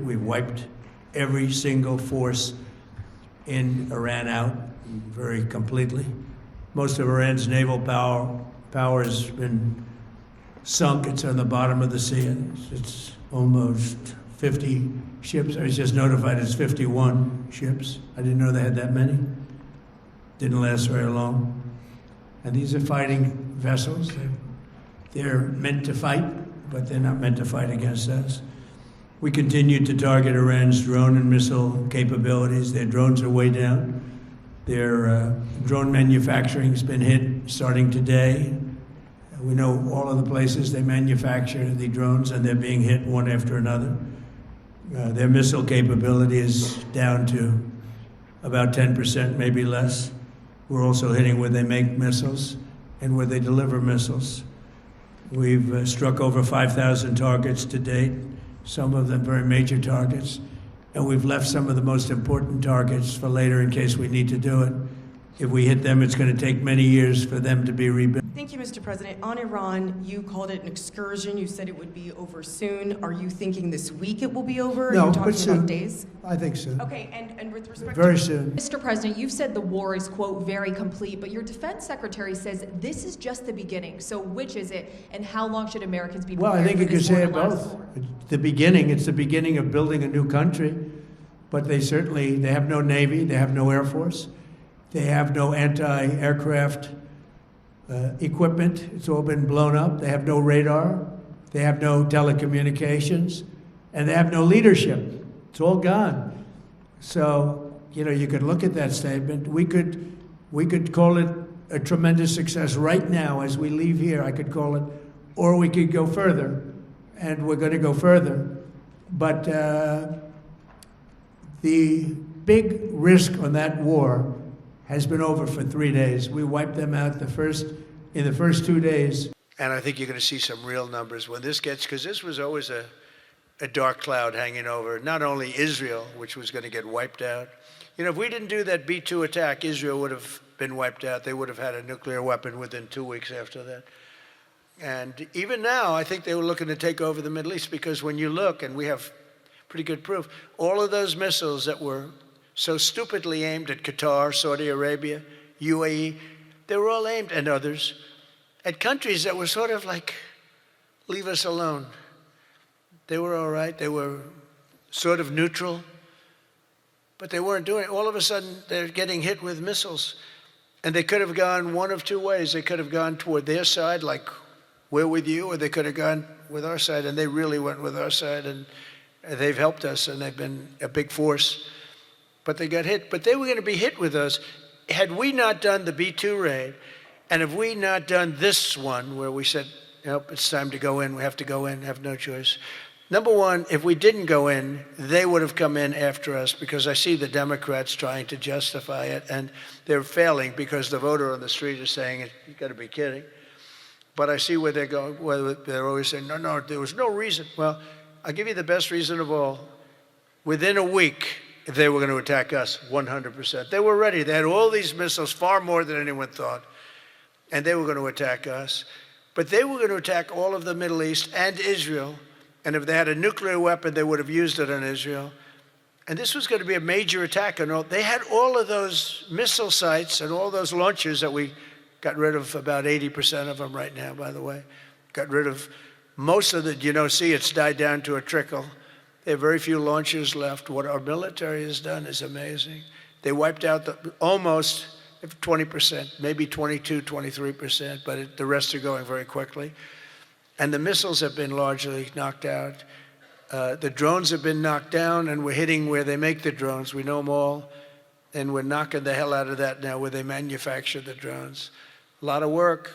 we wiped every single force in Iran out very completely. Most of Iran's naval power has been sunk. It's on the bottom of the sea. It's almost 50 ships. I was just notified it's 51 ships. I didn't know they had that many. Didn't last very long. And these are fighting vessels. They're meant to fight, but they're not meant to fight against us. We continue to target Iran's drone and missile capabilities. Their drones are way down. Their drone manufacturing has been hit starting today. We know all of the places they manufacture the drones, and they're being hit one after another. Their missile capability is down to about 10%, maybe less. We're also hitting where they make missiles and where they deliver missiles. We've struck over 5,000 targets to date, some of them very major targets, and we've left some of the most important targets for later in case we need to do it. If we hit them, it's going to take many years for them to be rebuilt. Thank you, Mr. President. On Iran, you called it an excursion. You said it would be over soon. Are you thinking this week it will be over? No, Are you talking but soon. about days? I think so. Okay, and with respect Very to... soon. Mr. President, you've said the war is, quote, very complete, but your defense secretary says this is just the beginning. So which is it, and how long should Americans be prepared Well, I think for you could this say war it to last? both. It's the beginning. It's the beginning of building a new country. But they have no Navy, they have no Air Force, they have no anti-aircraft equipment. It's all been blown up. They have no radar, they have no telecommunications, and they have no leadership. It's all gone. So, you could look at that statement. We could call it a tremendous success right now as we leave here, I could call it, or we could go further, and we're going to go further. But the big risk on that war has been over for 3 days. We wiped them out in the first 2 days. And I think you're going to see some real numbers when this gets, because this was always a dark cloud hanging over not only Israel, which was going to get wiped out. If we didn't do that B-2 attack, Israel would have been wiped out. They would have had a nuclear weapon within 2 weeks after that. And even now, I think they were looking to take over the Middle East, because when you look, and we have pretty good proof, all of those missiles that were so stupidly aimed at Qatar, Saudi Arabia, UAE, they were all aimed, and others, at countries that were sort of like, leave us alone. They were all right. They were sort of neutral, but they weren't doing it. All of a sudden, they're getting hit with missiles. And they could have gone one of two ways. They could have gone toward their side, like we're with you, or they could have gone with our side, and they really went with our side, and they've helped us, and they've been a big force. But they got hit. But they were going to be hit with us. Had we not done the B-2 raid, and if we not done this one where we said, nope, it's time to go in, we have to go in, have no choice. Number one, if we didn't go in, they would have come in after us, because I see the Democrats trying to justify it, and they're failing because the voter on the street is saying, you got to be kidding. But I see where they're going, where they're always saying, no, there was no reason. Well, I'll give you the best reason of all. Within a week, they were going to attack us 100%. They were ready. They had all these missiles, far more than anyone thought, and they were going to attack us. But they were going to attack all of the Middle East and Israel, and if they had a nuclear weapon, they would have used it on Israel. And this was going to be a major attack. And they had all of those missile sites and all those launchers that we got rid of, about 80% of them right now, by the way. Got rid of most of the, it's died down to a trickle. There are very few launchers left. What our military has done is amazing. They wiped out almost 20%, maybe 22, 23%, but the rest are going very quickly. And the missiles have been largely knocked out. The drones have been knocked down, and we're hitting where they make the drones. We know them all, and we're knocking the hell out of that now where they manufacture the drones. A lot of work,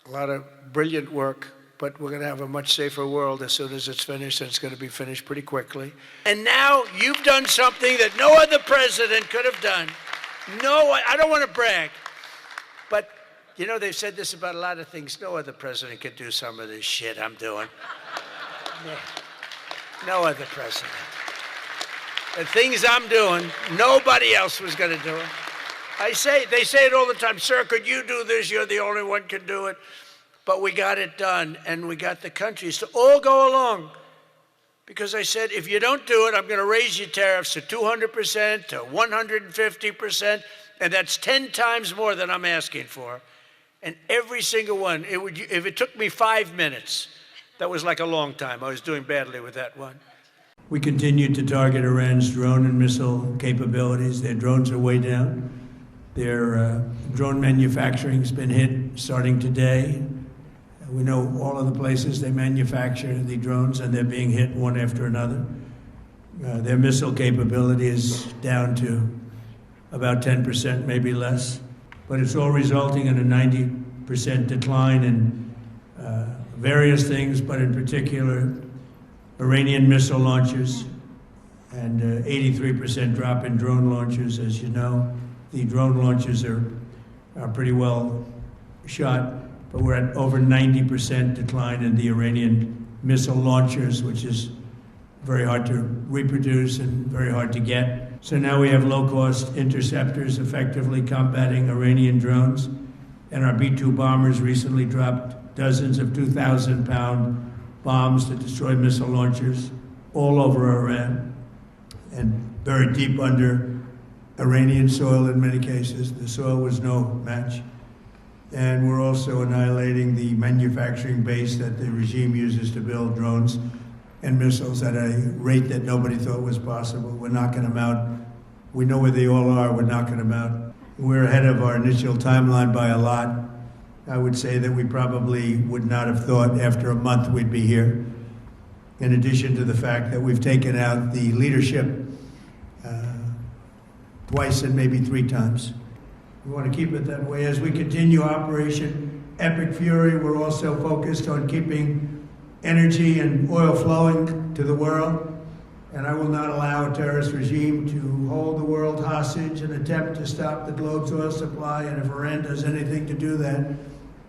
a lot of brilliant work, but we're going to have a much safer world as soon as it's finished, and it's going to be finished pretty quickly. And now you've done something that no other president could have done. No, I don't want to brag, but they've said this about a lot of things. No other president could do some of this shit I'm doing. No other president. The things I'm doing, nobody else was going to do it. They say it all the time, sir, could you do this? You're the only one can do it. But we got it done, and we got the countries to all go along. Because I said, if you don't do it, I'm going to raise your tariffs to 200%, to 150%, and that's 10 times more than I'm asking for. And every single one, if it took me 5 minutes, that was like a long time. I was doing badly with that one. We continue to target Iran's drone and missile capabilities. Their drones are way down. Their drone manufacturing has been hit starting today. We know all of the places they manufacture the drones, and they're being hit one after another. Their missile capability is down to about 10%, maybe less. But it's all resulting in a 90% decline in various things, but in particular, Iranian missile launchers, and 83% drop in drone launchers. As you know, the drone launchers are pretty well shot, but we're at over 90% decline in the Iranian missile launchers, which is very hard to reproduce and very hard to get. So now we have low-cost interceptors effectively combating Iranian drones, and our B-2 bombers recently dropped dozens of 2,000-pound bombs to destroy missile launchers all over Iran and very deep under Iranian soil in many cases. The soil was no match. And we're also annihilating the manufacturing base that the regime uses to build drones and missiles at a rate that nobody thought was possible. We're knocking them out. We know where they all are. We're knocking them out. We're ahead of our initial timeline by a lot. I would say that we probably would not have thought after a month we'd be here. In addition to the fact that we've taken out the leadership twice and maybe 3 times. We want to keep it that way. As we continue Operation Epic Fury, we're also focused on keeping energy and oil flowing to the world. And I will not allow a terrorist regime to hold the world hostage and attempt to stop the globe's oil supply. And if Iran does anything to do that,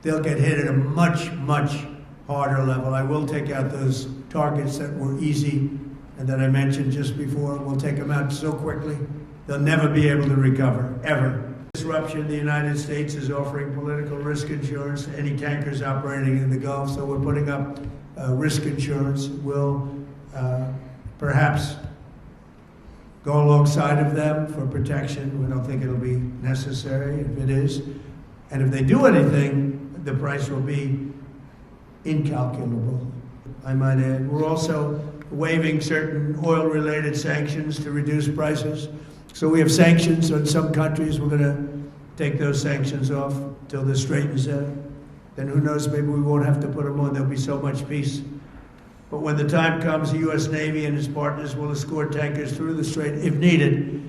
they'll get hit at a much, much harder level. I will take out those targets that were easy and that I mentioned just before. We'll take them out so quickly, they'll never be able to recover, ever. Disruption in the United States is offering political risk insurance to any tankers operating in the Gulf, so we're putting up risk insurance. We'll perhaps go alongside of them for protection. We don't think it'll be necessary if it is. And if they do anything, the price will be incalculable, I might add. We're also waiving certain oil-related sanctions to reduce prices. So we have sanctions on some countries. We're going to take those sanctions off till this straightens out. Then who knows, maybe we won't have to put them on. There'll be so much peace. But when the time comes, the U.S. Navy and its partners will escort tankers through the strait if needed.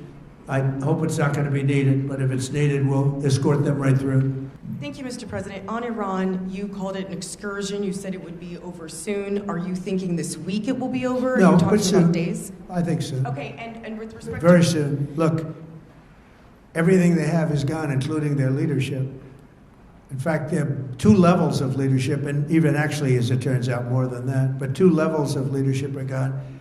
I hope it's not going to be needed, but if it's needed, we'll escort them right through. Thank you, Mr. President. On Iran, you called it an excursion. You said it would be over soon. Are you thinking this week it will be over? No, Are you talking but soon. about days? I think so. Okay, and with respect Very to... soon. Look, everything they have is gone, including their leadership. In fact, there are 2 levels of leadership, and even actually, as it turns out, more than that. But 2 levels of leadership are gone.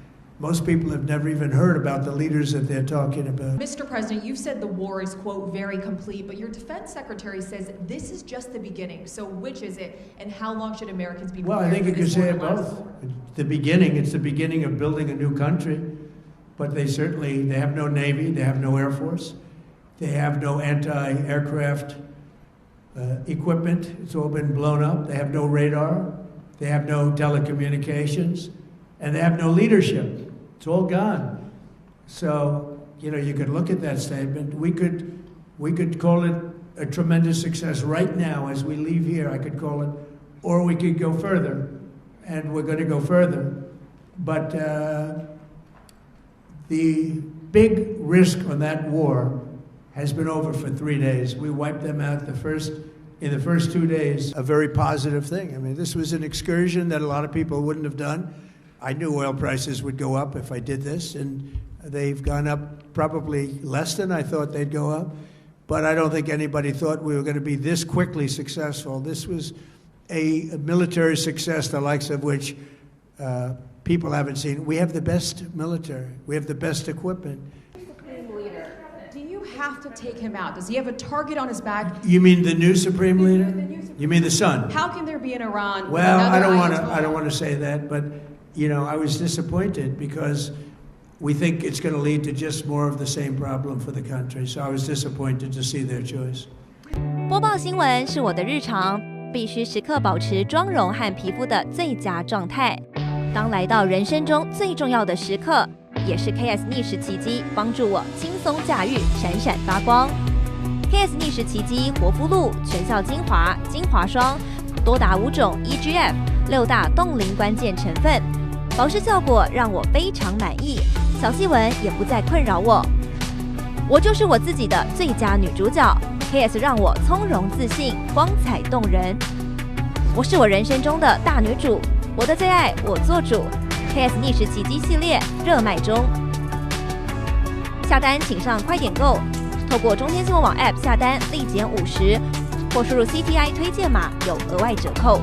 Most people have never even heard about the leaders that they're talking about. Mr. President, you've said the war is, quote, very complete, but your defense secretary says this is just the beginning. So which is it, and how long should Americans be prepared? Well, I think you for could this say war it to last? both. It's the beginning of building a new country, but they have no Navy, they have no Air Force, they have no anti-aircraft equipment. It's all been blown up. They have no radar, they have no telecommunications, and they have no leadership. It's all gone. So, you could look at that statement. We could call it a tremendous success right now as we leave here. I could call it, or we could go further, and we're going to go further. But the big risk on that war has been over for 3 days. We wiped them out in the first 2 days. A very positive thing. I mean, this was an excursion that a lot of people wouldn't have done. I knew oil prices would go up if I did this, and they've gone up probably less than I thought they'd go up. But I don't think anybody thought we were going to be this quickly successful. This was a military success, the likes of which people haven't seen. We have the best military. We have the best equipment. Supreme leader, do you have to take him out? Does he have a target on his back? You mean the new supreme leader? You mean the son? How can there be in Iran? Well, I don't want to say that, but I was disappointed because we think it's going to lead to just more of the same problem for the country. So I was disappointed to see their choice. 播报新闻是我的日常，必须时刻保持妆容和皮肤的最佳状态。当来到人生中最重要的时刻，也是 KS 逆时奇迹帮助我轻松驾驭，闪闪发光。KS 逆时奇迹活肤露全效精华、精华霜，多达5种 EGF 6大冻龄关键成分，保湿效果让我非常满意，小细纹也不再困扰我。我就是我自己的最佳女主角 ，KS 让我从容自信，光彩动人。我是我人生中的大女主，我的最爱我做主。KS 逆时奇迹系列热卖中，下单请上快点购，透过中天新闻网 App 下单立减50，或输入 CTI 推荐码有额外折扣。